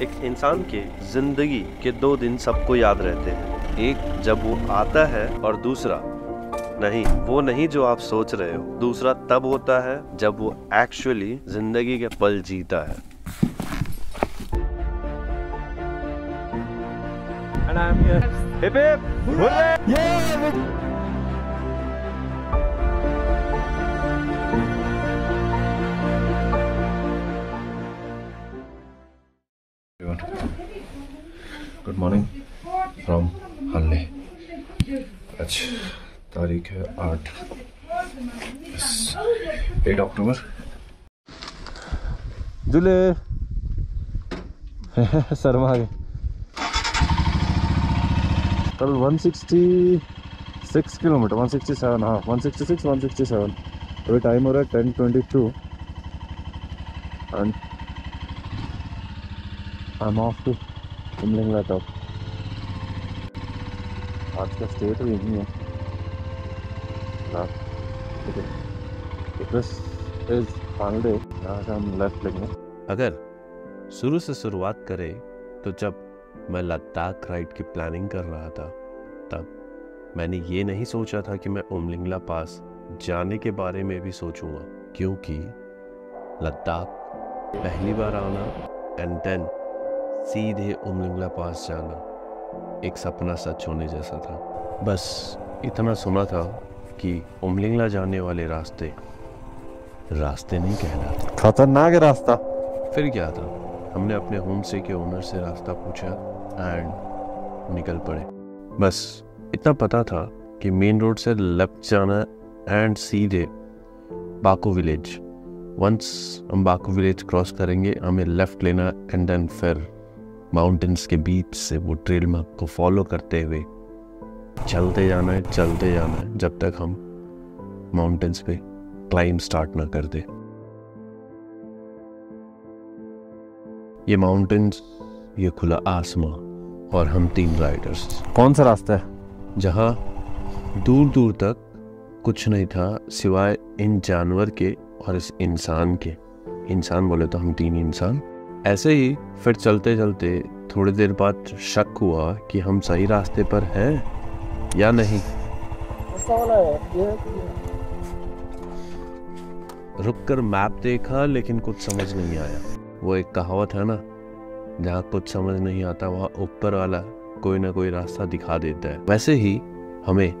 एक इंसान के जिंदगी के 2 दिन सबको याद रहते हैं। एक जब वो आता है और दूसरा नहीं, वो नहीं जो आप सोच रहे हो। दूसरा तब होता है जब वो एक्चुअली जिंदगी के पल जीता है। And I'm here. Hip hip! Hooray! Yeah! Good morning from हल्ले। आज तारीख है 8 अक्टूबर। जुले शर्मा गए। कल 166 किलोमीटर, 167, हाँ 166, 167। अभी टाइम हो रहा है 10:22 and I am off to Umlingla top. आज का स्टे तो यही है। This is final day. यहाँ से हम लेफ्ट लेंगे। अगर शुरू से शुरुआत करें तो जब मैं लद्दाख राइड की प्लानिंग कर रहा था तब मैंने ये नहीं सोचा था कि मैं उमलिंगला पास जाने के बारे में भी सोचूंगा, क्योंकि लद्दाख पहली बार आना एंड देन सीधे उमलिंगला पास जाना एक सपना सच होने जैसा था। बस इतना सुना था कि उमलिंगला जाने वाले रास्ते नहीं कहलाते, खतरनाक है रास्ता। फिर क्या था, हमने अपने होम स्टे के ओनर से रास्ता पूछा एंड निकल पड़े। बस इतना पता था कि मेन रोड से लेफ्ट जाना एंड सीधे बाकू विलेज। वंस हम बाकू विलेज क्रॉस करेंगे हमें लेफ्ट लेना एंड देन फिर माउंटेन्स के बीच से वो ट्रेल मार्क को फॉलो करते हुए चलते जाना है जब तक हम माउंटेन्स पे क्लाइंब स्टार्ट ना कर दे। ये माउंटेन्स, ये खुला आसमां और हम 3 राइडर्स। कौन सा रास्ता है? जहाँ दूर दूर तक कुछ नहीं था सिवाय इन जानवर के और इस इंसान के। इंसान बोले तो हम 3 इंसान। ऐसे ही फिर चलते चलते थोड़ी देर बाद शक हुआ कि हम सही रास्ते पर हैं या नहीं। रुककर मैप देखा लेकिन कुछ समझ नहीं आया। वो एक कहावत है ना, जहाँ कुछ समझ नहीं आता वहाँ ऊपर वाला कोई ना कोई रास्ता दिखा देता है। वैसे ही हमें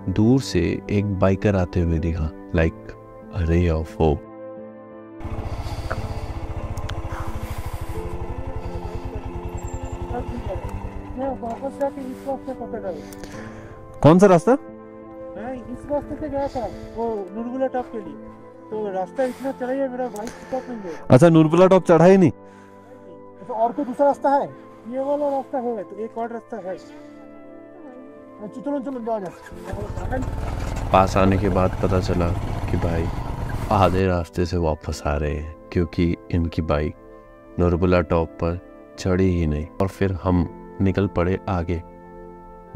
दूर से एक बाइकर आते हुए दिखा, like a ray of hope. कौन सा रास्ता? मैं इस रास्ते से गया था वो नुरबुला टॉप के लिए, तो रास्ता इतना चढ़ा है मेरा बाइक स्टॉप नहीं है। अच्छा, नुरबुला टॉप चढ़ा ही नहीं। तो और कोई दूसरा रास्ता है? ये वाला रास्ता है तो एक और रास्ता है। चलो जाओ। पास आने के बाद पता चला कि भाई आधे रास्ते से वापस आ रहे हैं, क्योंकि इनकी बाइक नुरबुला टॉप पर चढ़ी ही नहीं। और फिर हम निकल पड़े आगे,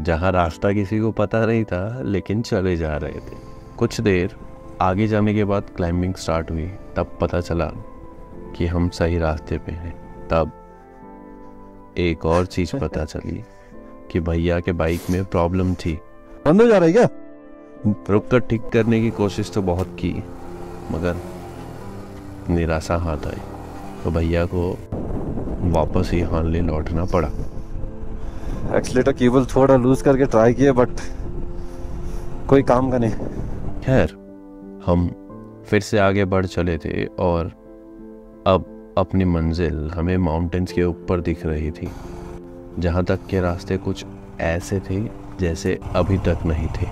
जहाँ रास्ता किसी को पता नहीं था लेकिन चले जा रहे थे। कुछ देर आगे जाने के बाद क्लाइंबिंग स्टार्ट हुई, तब पता चला कि हम सही रास्ते पे हैं। तब एक और चीज पता चली कि भैया के बाइक में प्रॉब्लम थी। बंद हो जा रहा है क्या? रुक कर ठीक करने की कोशिश तो बहुत की मगर निराशा हाथ आई, तो भैया को वापस ही हानले लौटना पड़ा। एक्सीलेटर केबल थोड़ा लूज करके ट्राई किया बट कोई काम का नहीं। खैर हम फिर से आगे बढ़ चले थे और अब अपनी मंजिल हमें माउंटेन्स के ऊपर दिख रही थी, जहाँ तक के रास्ते कुछ ऐसे थे जैसे अभी तक नहीं थे।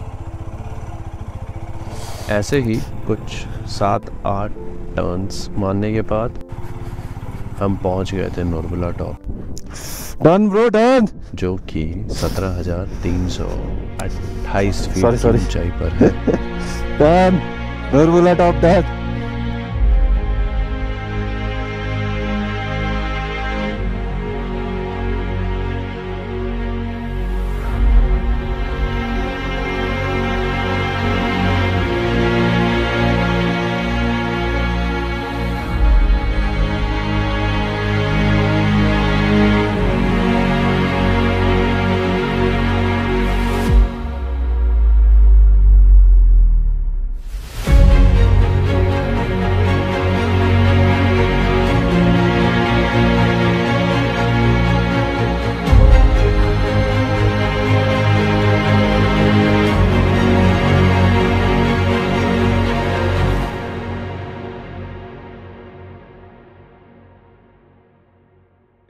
ऐसे ही कुछ 7-8 टर्न्स मारने के बाद हम पहुंच गए थे Nurbula top. Done bro done. जो कि 17,328 फीट की ऊंचाई पर है। Done Nurbula top done.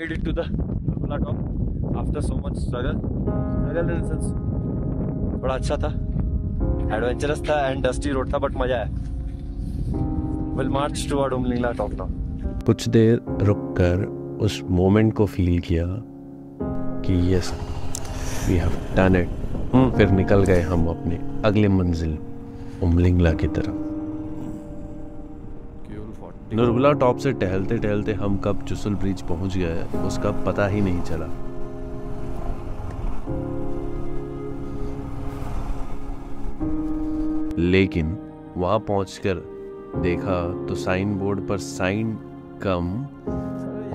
made it to the Nurgula top after so much struggle in the sense बड़ा अच्छा था, एडवेंचरस था एंड डस्टी रोड था, बट मजा आया। Will march toward Umlingla top now. कुछ देर रुककर उस मोमेंट को फील किया कि yes we have done it. फिर निकल गए हम अपने अगले मंजिल उमलिंगला की तरफ। नुरबुला टॉप से टहलते टहलते हम कब जुसल ब्रिज पहुंच गए उसका पता ही नहीं चला। लेकिन वहां पहुंचकर देखा तो साइन बोर्ड पर साइन कम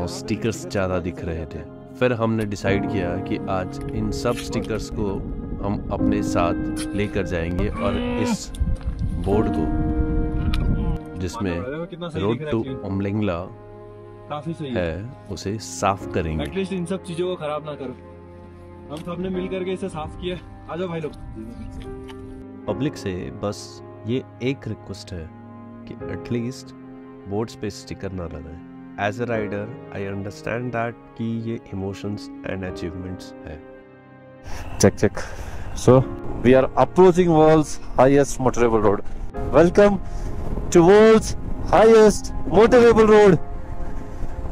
और स्टिकर्स ज्यादा दिख रहे थे। फिर हमने डिसाइड किया कि आज इन सब स्टिकर्स को हम अपने साथ लेकर जाएंगे और इस बोर्ड को जिसमें रोड टू उमलिंगला काफी सही है उसे साफ करेंगे। एटलीस्ट इन सब चीजों को खराब ना करो। हम सबने मिल करके इसे साफ किया। आ जाओ भाई लोग। पब्लिक से बस ये एक रिक्वेस्ट है कि एटलीस्ट बोर्ड्स पे स्टिकर ना लगाएं। As a rider I understand that कि ये इमोशंस एंड अचीवमेंट्स है। Check. So we are approaching world's highest motorable road. Welcome to world's highest motorable road.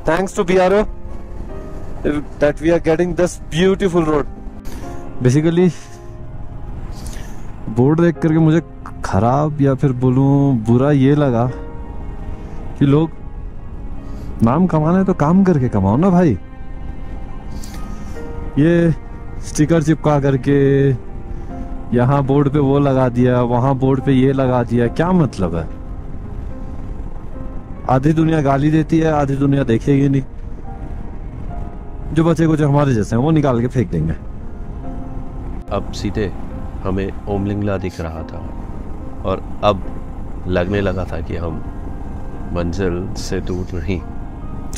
Thanks to BRO that we are getting this beautiful road. Basically board देख करके मुझे खराब या फिर बोलूं बुरा ये लगा कि लोग नाम कमाना है तो काम करके कमाओ ना भाई। ये स्टिकर चिपका करके यहाँ बोर्ड पे वो लगा दिया, वहां बोर्ड पे ये लगा दिया, क्या मतलब है? आधी दुनिया गाली देती है, आधी दुनिया देखेगी नहीं। जो बच्चे कुछ हमारे जैसे हैं वो निकाल के फेंक देंगे। अब सीधे हमें उमलिंगला दिख रहा था और अब लगने लगा था कि हम मंजिल से दूर नहीं।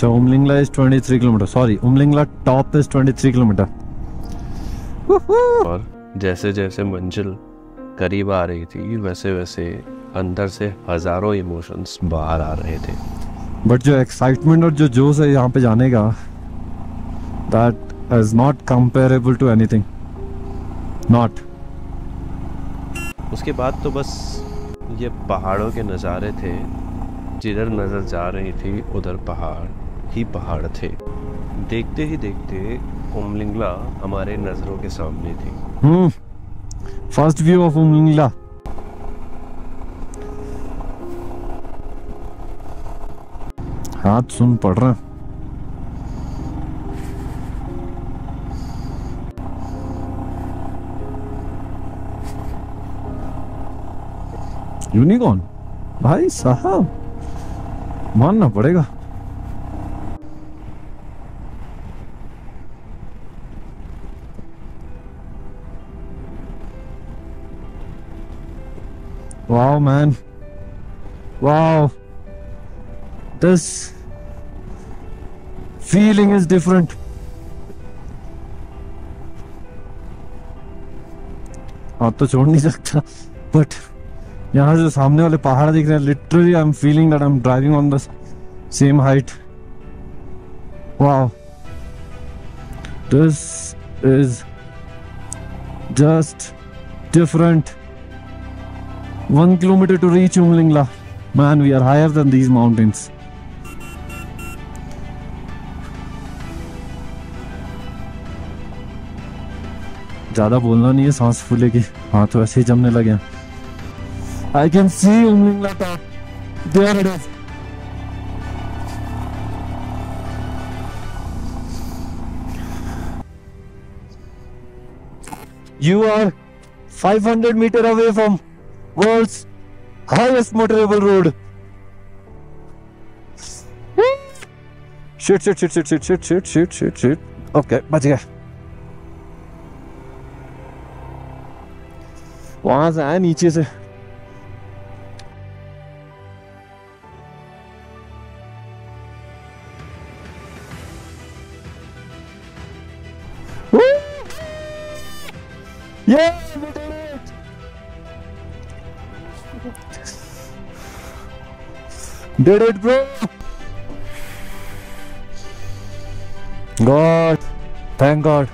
So Umling La is 23 kilometre. Sorry, Umling La top is 23 kilometre. और जैसे जैसे मंजिल करीब आ रही थी वैसे वैसे अंदर से हजारों इमोशंस बाहर आ रहे थे। बट जो एक्साइटमेंट और जो जोश है यहाँ पे जाने का, that is not comparable to anything. Not. उसके बाद तो बस ये पहाड़ों के नज़ारे थे। जिधर नजर जा रही थी उधर पहाड़ ही पहाड़ थे। देखते ही देखते उमलिंगला हमारे नजरों के सामने थी। First view of Umling La. हाथ सुन पड़ रहा है। यूनिकॉर्न भाई साहब मानना पड़ेगा। Wow, man. Wow. This feeling is different. हाँ तो छोड़ नहीं सकता, बट यहाँ से सामने वाले पहाड़ दिख रहे हैं। Literally I am feeling that I am driving on the same height. Wow, this is just different. 1 kilometer to reach Umlingla. Man, we are higher than these mountains. ज्यादा बोलना नहीं है, सांस फूलेगी, हाथ वैसे ही जमने लगे। I can see Umlingla top. There it is. You are 500 meters away from world's highest motorable road. Shit. Okay, बच गया। वहां से आया नीचे से। Yeah, we did it. Did it, bro? God, thank God.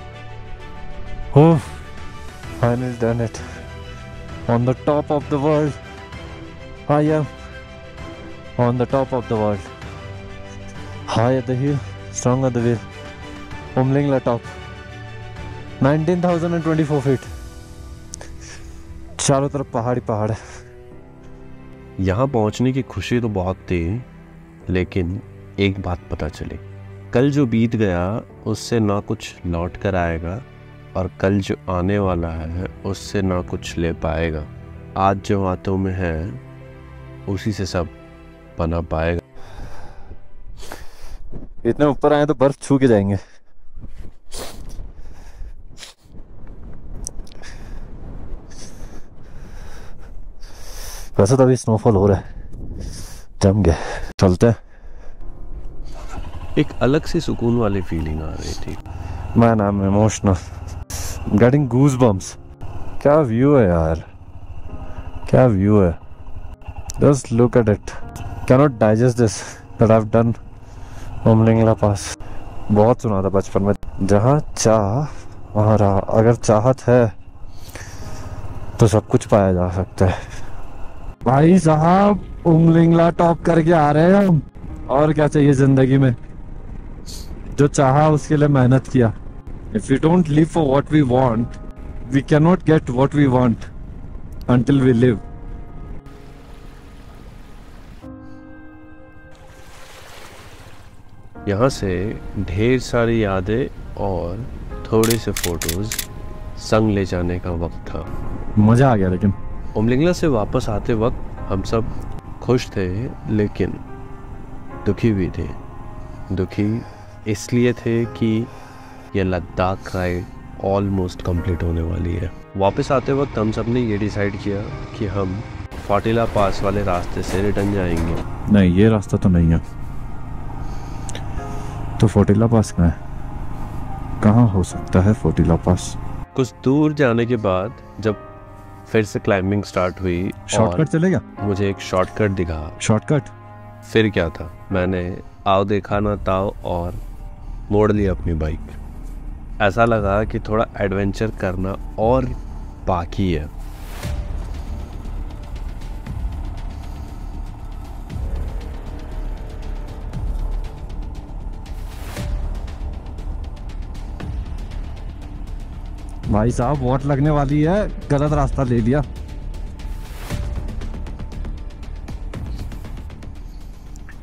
Oh, finally done it. On the top of the world. I am on the top of the world. High at the hill, strong at the wheel. Umlingla top. 19,024 feet. चारों तरफ पहाड़ी पहाड़ है। यहाँ पहुँचने की खुशी तो बहुत थी, लेकिन एक बात पता चली, कल जो बीत गया उससे ना कुछ लौट कर आएगा और कल जो आने वाला है उससे ना कुछ ले पाएगा। आज जो हाथों में है उसी से सब बना पाएगा। इतने ऊपर आए तो बर्फ छू के जाएंगे। वैसे तो अभी स्नोफॉल हो रहा है, जम गया। चलते हैं। एक अलग सी सुकून वाली फीलिंग आ रही थी। Man I am emotional, getting goose bumps. क्या व्यू है यार, क्या व्यू है। Just look at it, cannot digest this that I have done Umling La pass. बहुत सुना था बचपन में, जहाँ चाह वहाँ रहा। अगर चाहत है तो सब कुछ पाया जा सकता है। भाई साहब उमलिंगला टॉप करके आ रहे हैं हम, और क्या चाहिए जिंदगी में। जो चाहा उसके लिए मेहनत किया। If we don't live for what we want, we cannot get what we want until we live. यहाँ से ढेर सारी यादें और थोड़े से फोटोज संग ले जाने का वक्त था। मजा आ गया। लेकिन उमलिंगला से वापस आते वक्त हम सब खुश थे, लेकिन दुखी भी थे। दुखी इसलिए थे कि ये लद्दाख राइड ऑलमोस्ट कंप्लीट होने वाली है। वापस आते वक्त हम सब ने ये डिसाइड किया कि हम फोटिला पास वाले रास्ते से रिटर्न जाएंगे। नहीं, ये रास्ता तो नहीं है। तो फोटिला पास कहाँ है? कहाँ हो सकता है फोटिला पास? कुछ दूर जाने के बाद जब फिर से क्लाइंबिंग स्टार्ट हुई, शॉर्टकट चलेगा? मुझे एक शॉर्टकट दिखा। शॉर्टकट? फिर क्या था, मैंने आओ देखा ना ताओ और मोड़ ली अपनी बाइक। ऐसा लगा कि थोड़ा एडवेंचर करना और बाकी है। भाई साहब वोट लगने वाली है, गलत रास्ता ले लिया।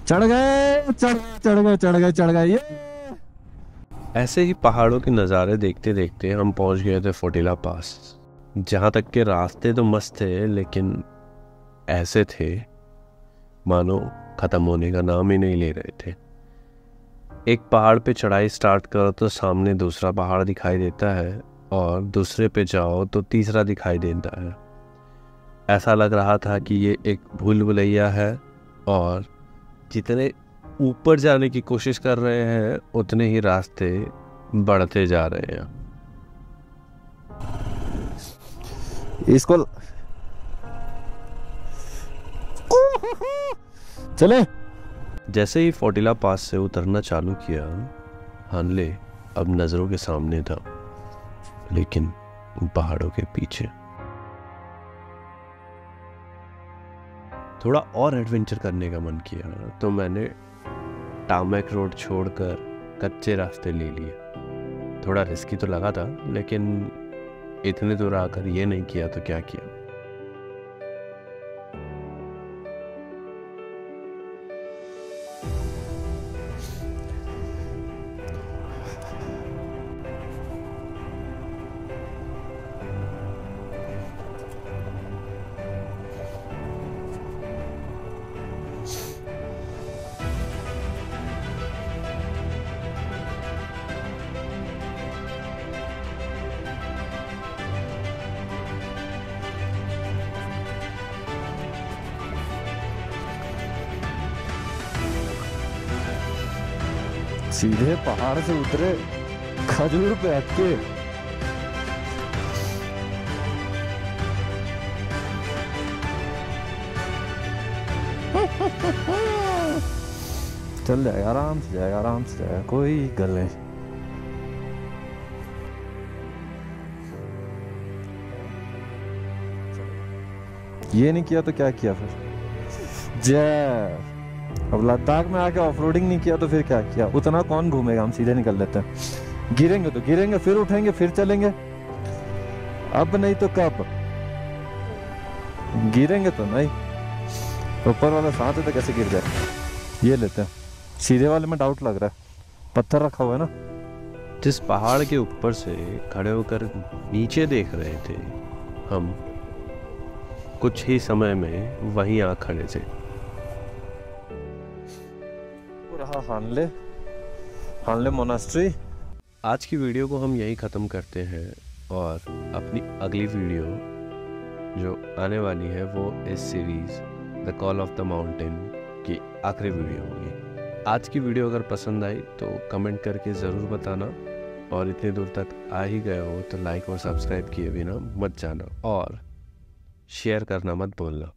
चढ़ गए चढ़ गए चढ़ गए चढ़ गए। ये ऐसे ही पहाड़ों के नज़ारे देखते देखते हम पहुंच गए थे फोटिला पास। जहाँ तक के रास्ते तो मस्त थे, लेकिन ऐसे थे मानो ख़त्म होने का नाम ही नहीं ले रहे थे। एक पहाड़ पे चढ़ाई स्टार्ट करो तो सामने दूसरा पहाड़ दिखाई देता है, और दूसरे पे जाओ तो तीसरा दिखाई देता है। ऐसा लग रहा था कि ये एक भूल भुलैया है, और जितने ऊपर जाने की कोशिश कर रहे हैं उतने ही रास्ते बढ़ते जा रहे हैं। इसको चले। जैसे ही फोटिला पास से उतरना चालू किया, हानले अब नजरों के सामने था, लेकिन पहाड़ों के पीछे। थोड़ा और एडवेंचर करने का मन किया तो मैंने टामैक रोड छोड़कर कच्चे रास्ते ले लिए। थोड़ा रिस्की तो लगा था, लेकिन इतने दूर आकर ये नहीं किया तो क्या किया। सीधे पहाड़ से उतरे, खजूर पे अटके। चल जाएगा, आराम से जाएगा, आराम से जाएगा, कोई गल नहीं। ये नहीं किया तो क्या किया फिर? जय, अब लद्दाख में आके ऑफरोडिंग नहीं किया तो फिर क्या किया? उतना कौन घूमेगा, हम सीधे निकल लेते हैं। गिरेंगे तो गिरेंगे, फिर उठेंगे, फिर चलेंगे। अब नहीं तो कब? गिरेंगे तो नहीं, ऊपर वाला साथ है तो कैसे गिर जाए। ये लेते हैं, सीधे वाले में डाउट लग रहा है, पत्थर रखा हुआ है ना। जिस पहाड़ के ऊपर से खड़े होकर नीचे देख रहे थे हम, कुछ ही समय में वहीं आ खड़े थे। रहा हानले मोनास्ट्री। आज की वीडियो को हम यहीं ख़त्म करते हैं और अपनी अगली वीडियो जो आने वाली है वो इस series the call of the mountain की आखिरी वीडियो होगी। आज की वीडियो अगर पसंद आई तो कमेंट करके ज़रूर बताना, और इतने दूर तक आ ही गए हो तो लाइक और सब्सक्राइब किए बिना मत जाना, और शेयर करना मत भूलना।